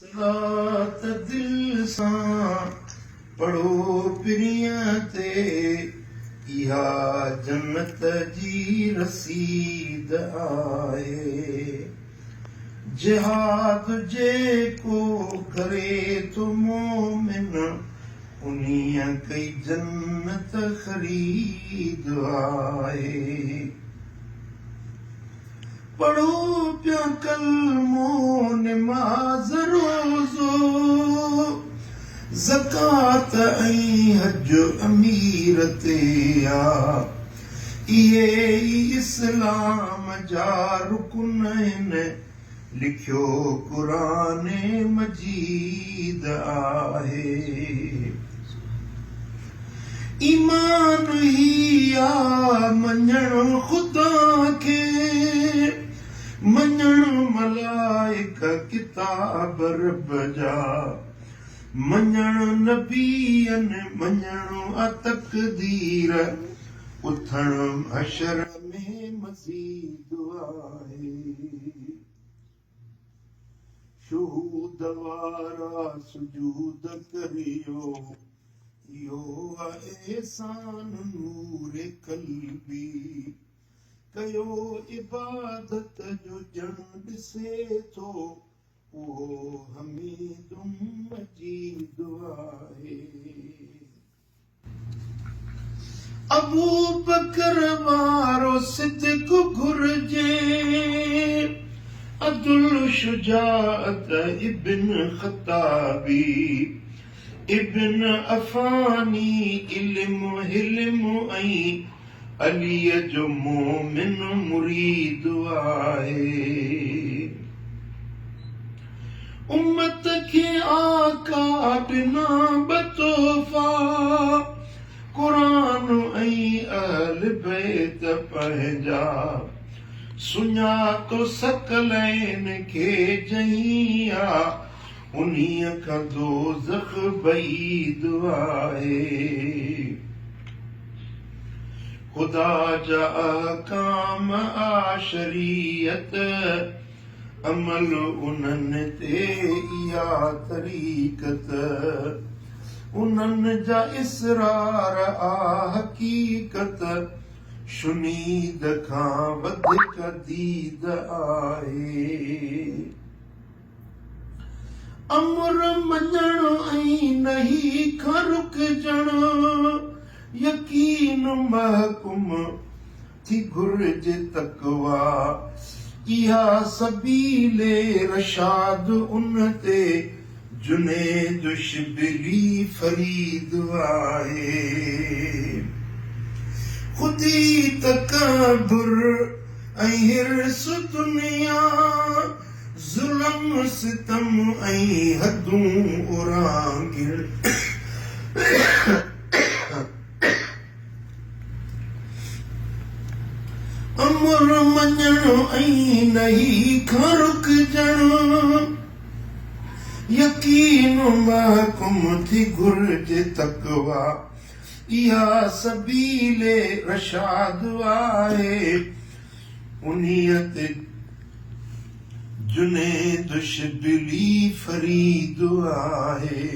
रात दिल सां पढ़ो पिरीअ ते इहा जन्नत जी रसीद आहे। जिहाद जेको करे थो मोमिन उन्हीअ कई जन्नत ख़रीद आहे। पढ़ो पिया कलमो निमाज़ रोज़ो ज़कात ऐं हज अमीर ते आ। इहे ई इस्लाम जा रुकन आहिनि लिखियो क़ुरान मजीद आहे। ईमान ही आ मञण ख़ुदा खे, मञण मलाइक किताब रब जा, मञण नबीअन, मञण तक़दीर, उथण हशर में मज़ीद आहे। शुहूद वारा सुजूद करियो, इहो आहे एहसान नूर क़ल्बी। कयो इबादत जो ॼण ॾिसे थो उहो हमीदुम मजीद आहे। अबू बकर वारो सिद्दीक़ घुर्जे, अब्दुल शुजाअत इब्न ख़त्ताबी, इब्न अफ़ानी इल्म हिल्म ऐं अलीअ जो मोमिन मुरीद आहे। उम्मत खे आका बिना बतोहफ़ा, क़ुरान ऐं अहल बैत पंहिंजा, सुञातो सकलैन खे जहीं आ, उन्हीअ खां दोज़ख बईद आहे। खुदा जा अहकाम आ शरीयत, अमल उन्हनि ते इहा तरीक़त, उन्हनि जा इसरार आ हक़ीक़त, शुनीद खां वधीक दीद आहे। अमर मञण ऐं नही खां रुकजण, यकीन महकुम थी घुर्जे तक़वा, इहा सबीले रशाद उन ते जुनैद शिबली फरीद आहे। खुदी तकबुर ऐं हिर्स दुनिया, ज़ुल्म सितम ऐं हदूं उरांगिड़, अमर मञण ऐं नही खां रुकजण, यकीन महकुम थी घुर्जे तक़वा, इहा सबीले रशाद आहे। उन्हीअ ते जुनैद शिबली फरीद आहे।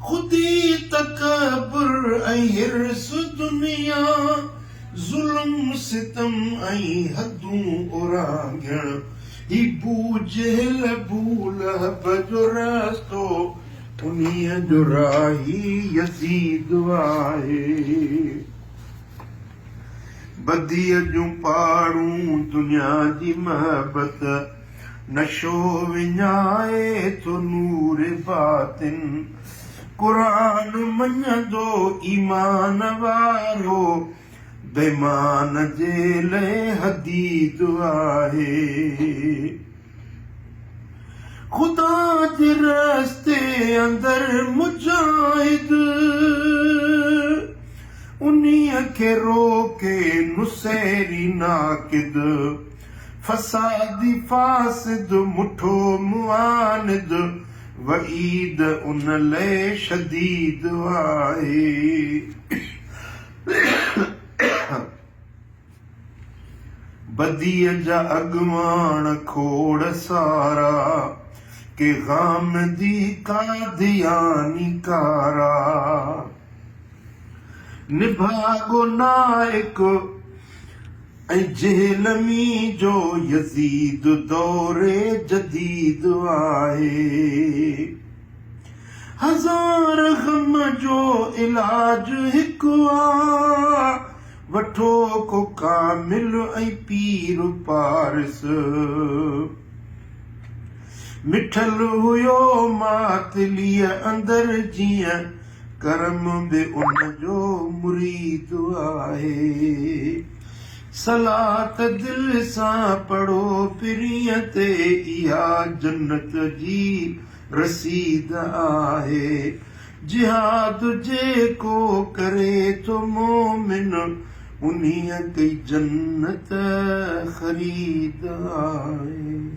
खुदी तकबुर ऐं हिर्स दुनिया, ज़ुल्म सितम ऐं हदूं उरांघिण, ही बूझल बूलहब जो रस्तो, उन्हीअ जो राही यज़ीद आहे। बदीअ जूं पाड़ूं दुनिया जी महबत, नशो विञाए थो नूर बातिन, क़ुरान मञंदो ईमान वारो, बेईमान जे लाइ हदीद आहे। खुदा जे रस्ते अंदर मुजाहिद, उन्हीअ खे रोके नुसैरी नाकिद, फसादी फासिद मुठो मुआनिद, वईद उन लाइ शदीद आहे। बदीअ जा अॻवान खोड़ सारा, कि गामदी कादियानी कारा निभागो नायक ऐं जेहलमी जो यज़ीद दौरे जदीद आहे। हज़ार ग़म जो इलाज हिकु आ, वठो को कामिल ऐं पीर पारस। मिठल हुयो मातलीअ अंदरि जीअं करम बि उन जो मुरीद आहे। सलात दिल सां पढ़ो पिरीअ ते इहा जन्नत जी रसीद आहे। जिहाद जेको करे थो मोमिन उन्हीअ कई जन्नत ख़रीद आहे।